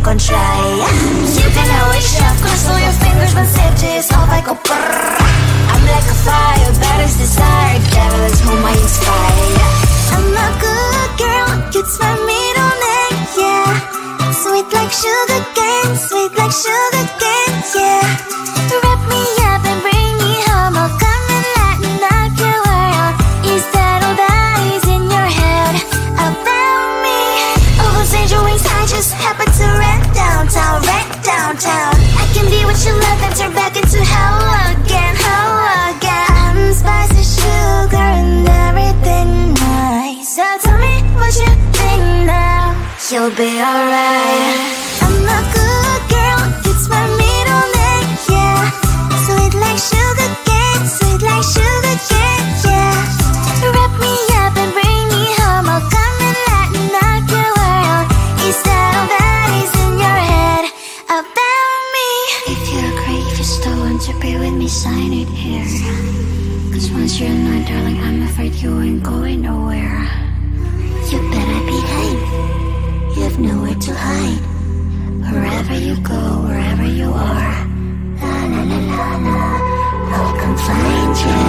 còn try. You cannot wish up, cross all your fingers when stitches all I go brrr. I'm like a fire, that is desire, devil is whom I inspire. I'm a good girl, it's my middle name, yeah. Sweet like sugar cane, sweet like sugar cane, yeah. Wrap me up and bring me home, I'll come and lighten up your world. Is that all that is in your head about me? Oh, those angel wings, I just happen to rent downtown, rent downtown. I can be what you love and turn back into hell again, hell again. I'm spicy sugar and everything nice. So tell me what you think now, you'll be alright. I'm a good girl, it's my middle name, yeah. Sweet like sugar cane, sweet like sugar cane, yeah. Wrap me up and bring me home, I'll come and lighten up your world. Is that all that is in your head about me? If you're great, if you still want to be with me, sign it here. Cause once you're not, darling, I'm afraid you ain't going nowhere. You better behave, you have nowhere to hide. Wherever you go, wherever you are, la la la la la, I'll come find you.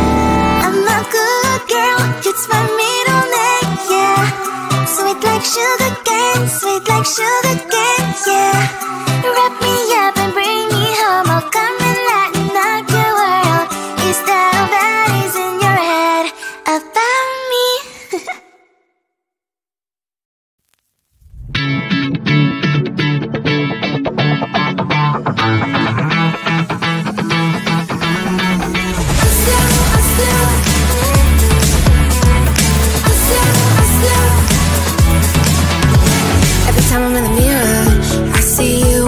I'm a good girl, it's my middle name, yeah. Sweet like sugar cane, sweet like sugar cane, yeah. Wrap me up and bring me home, I'll come and lighten up your world. Is that all that is in your head about me? Every time I'm in the mirror, I see you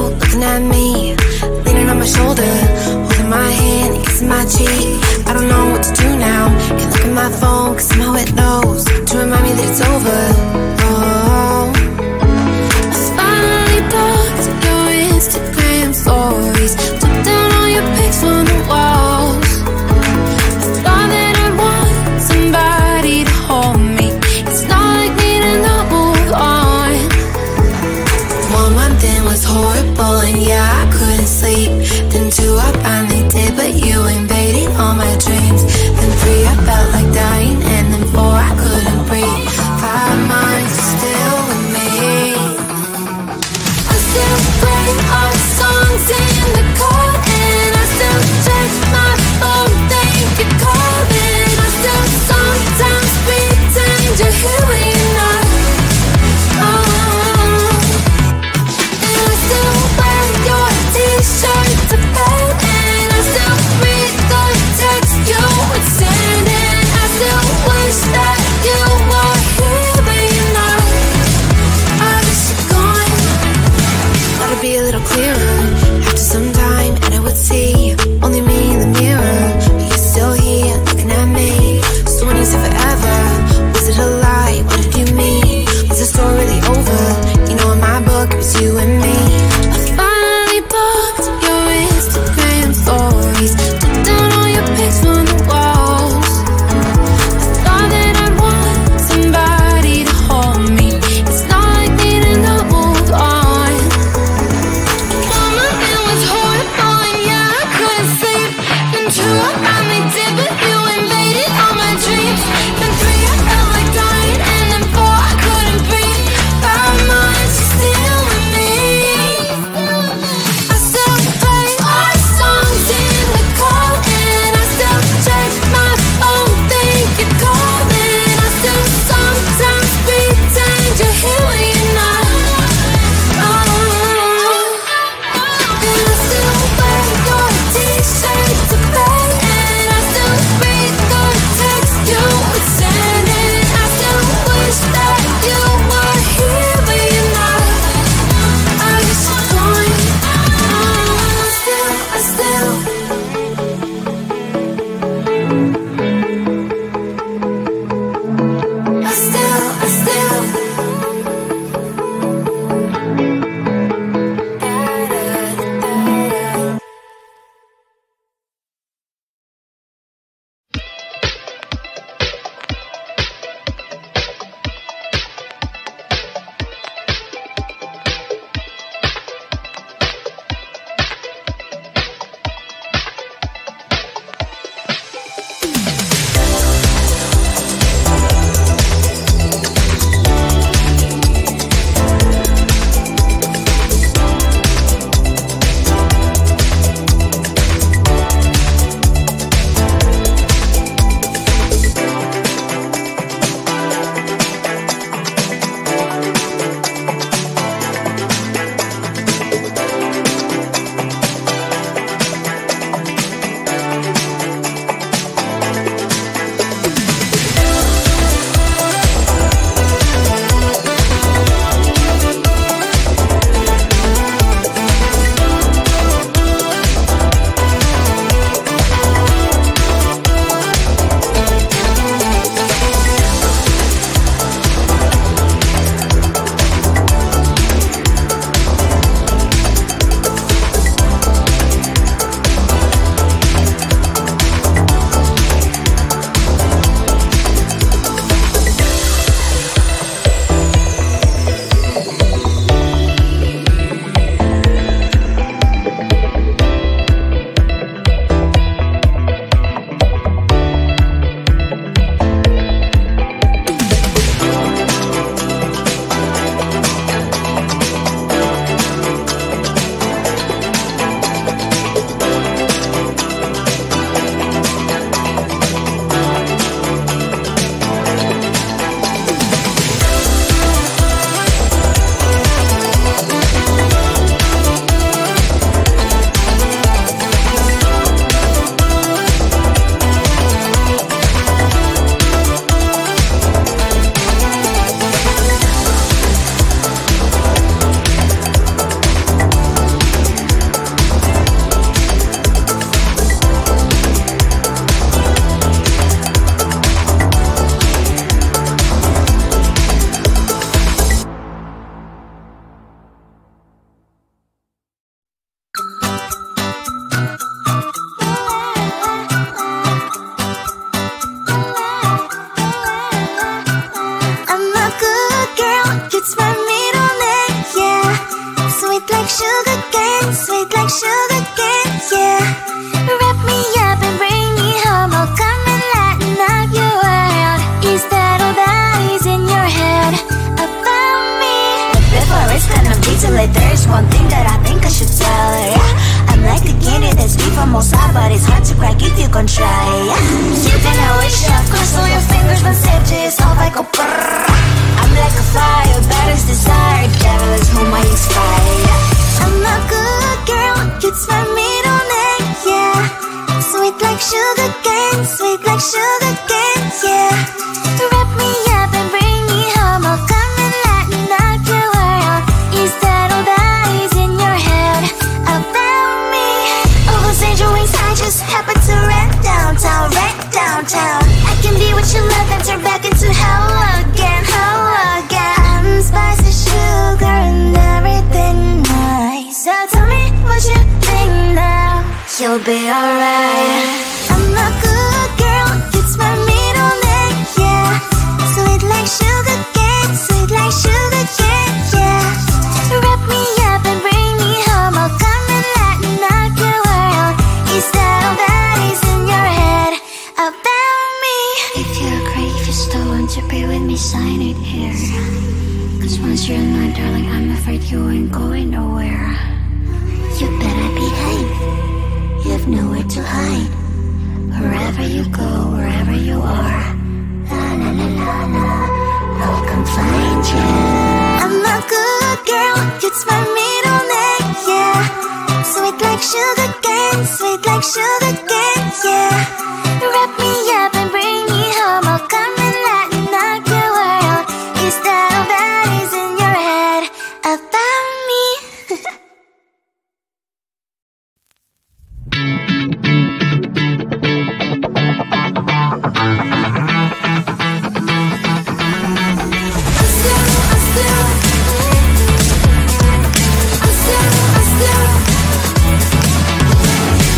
gets my middle name, yeah. Sweet like sugar cane, sweet like sugar cane, yeah. Wrap me up and bring me home, I'll come and lighten up your world. Is that all that is in your head about me? But before it's gonna be too late, there's one thing that I think I should tell her, yeah. I'm like the candy that's sweet from outside, but it's hard to crack if you can try, yeah. You can always shove, cross all your fingers, but safety is all like a brrrr. I'm like a fire, baddest desire, devil is whom I inspire. I'm a good girl, it's my middle name, yeah. Sweet like sugar cane, sweet like sugar cane, yeah. Wrap me up and bring me home, I'll come and lighten up your world. Is that all that is in your head about me? All those angel wings I just happen to rent downtown, rent downtown. I can be what you love and turn back into hell again, hell again. I'm spicy sugar and everything nice. So tell me what you think now, you'll be alright. I'm a good girl, it's my middle name, yeah. Sweet like sugar cane, sweet like sugar cane, yeah. Wrap me up and bring me home, I'll come and lighten up your world. Is that all that is in your head about me? If you're great, if you're still want to be with me, sign it here. Cause once you're in my darling, I'm afraid you ain't going nowhere. You better behave, you have nowhere to hide. Wherever you go, wherever you are, la la la la la, I'll come find you. I'm a good girl, it's my middle name, yeah. Sweet like sugar cane, sweet like sugar cane, yeah. Wrap me up and bring me home, I'll come and lighten up your world. Is that all that is in your head about me?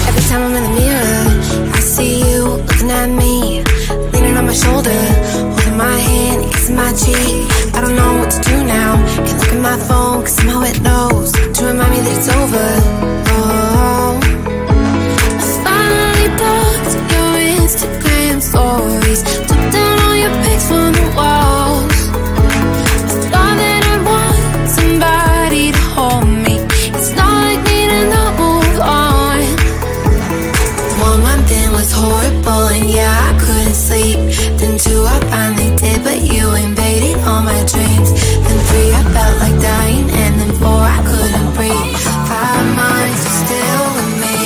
Every time I'm in the mirror, I see you looking at me, leaning on my shoulder, holding my hand, kissing my cheek. I don't know what to do now, can't look at my phone cause somehow it knows to remind me that it's over. Oh, I finally blocked your Instagram stories, took down all your pics from the walls. I thought that I'd want somebody to hold me, it's not like me to not move on. 1 month in was horrible and yeah, I couldn't sleep. Then 2 I finally did, but you invaded all my dreams. Then 3 I felt like dying, and then 4 I couldn't breathe. 5 months you're still with me.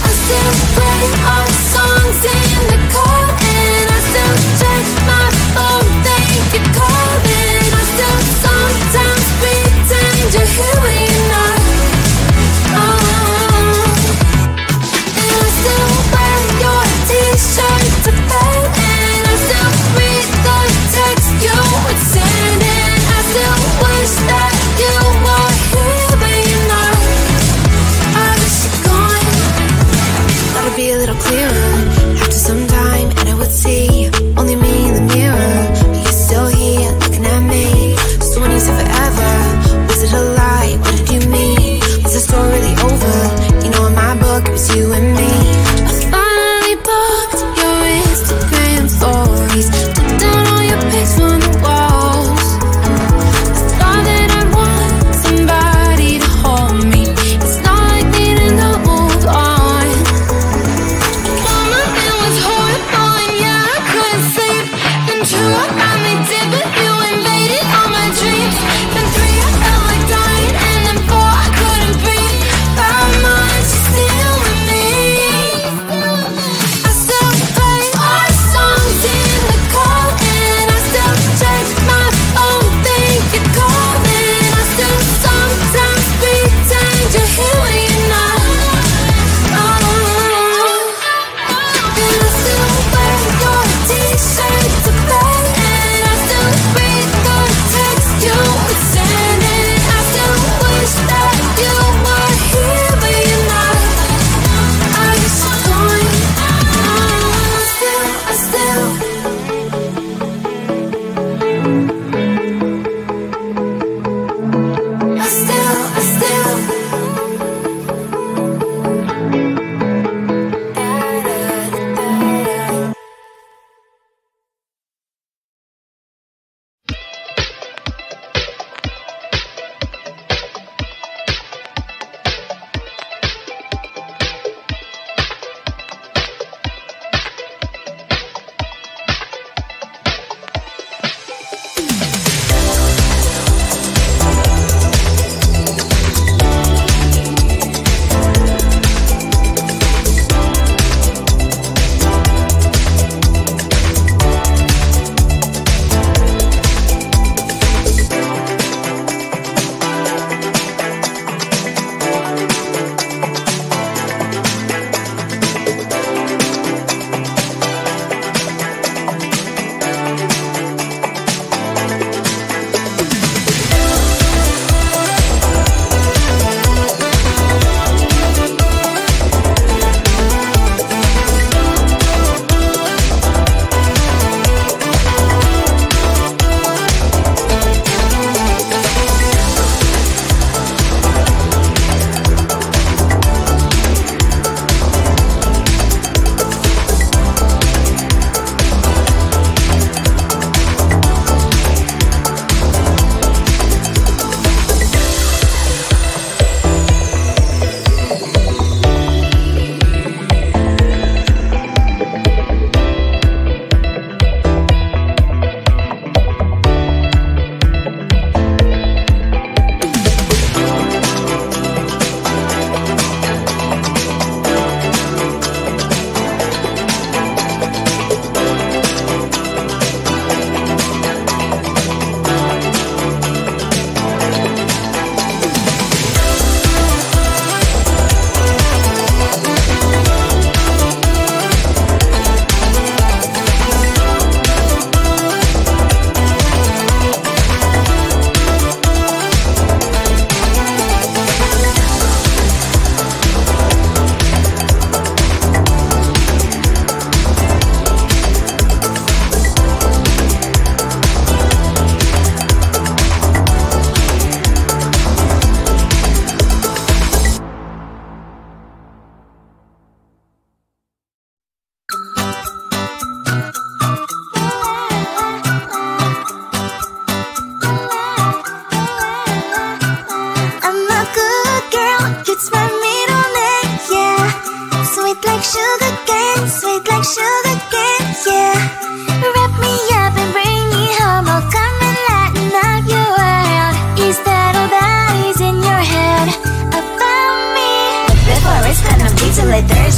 I still play our songs in the car, and I still check my phone, think you're calling. I still sometimes pretend you're here when you're not. And I still wear your t-shirt to bed, and I still read the text you would send, and I still wish that you were here but you're not. I wish you're gone. Thought it'd be a little clearer after some time, and I would see only me in the mirror, but you're still here looking at me. So when you said forever, was it a lie? What did you mean? Was the story really over? You know in my book it was you and me. I finally blocked your Instagram stories, took down all your pics from the walls. I thought that I'd want somebody to hold me, it's not like me to not move on. 1 month it was horrible and yeah, I couldn't sleep. Then 2 I finally did, but you invaded all my dreams. Then 3 I felt like dying, and then 4 I couldn't breathe. 5 months you're still with me. I still play our songs in the car, and I still check my phone, think you're calling. I still sometimes pretend you're here when you're not. And I still wear your t-shirt to bed, and I still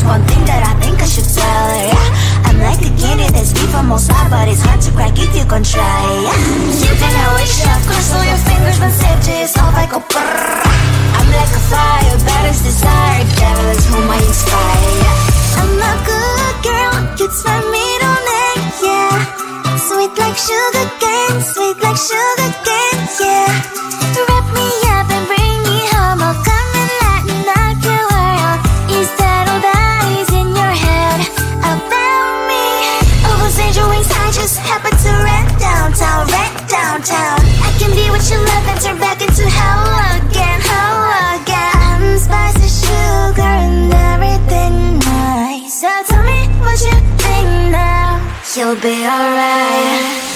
one thing that I think I should tell her, yeah. I'm like a candy that's deep from most high, but it's hard to crack if you gon' try, yeah. You can always shove, cross all your fingers, but save just all I go brrr. I'm like a fire, bad as desire, devil is whom I inspire, yeah. I'm a good girl, you turn me on it, yeah. Sweet like sugar cane, sweet like sugar cane, yeah. Wrap me up and bring me home, I'll come and let me knock you out. Is that all that is in your head about me? Over angel wings, I just happen to rent downtown, I can be what you love and turn back into hell again, I'm spicy sugar and everything nice. So tell me what you think now, you'll be alright.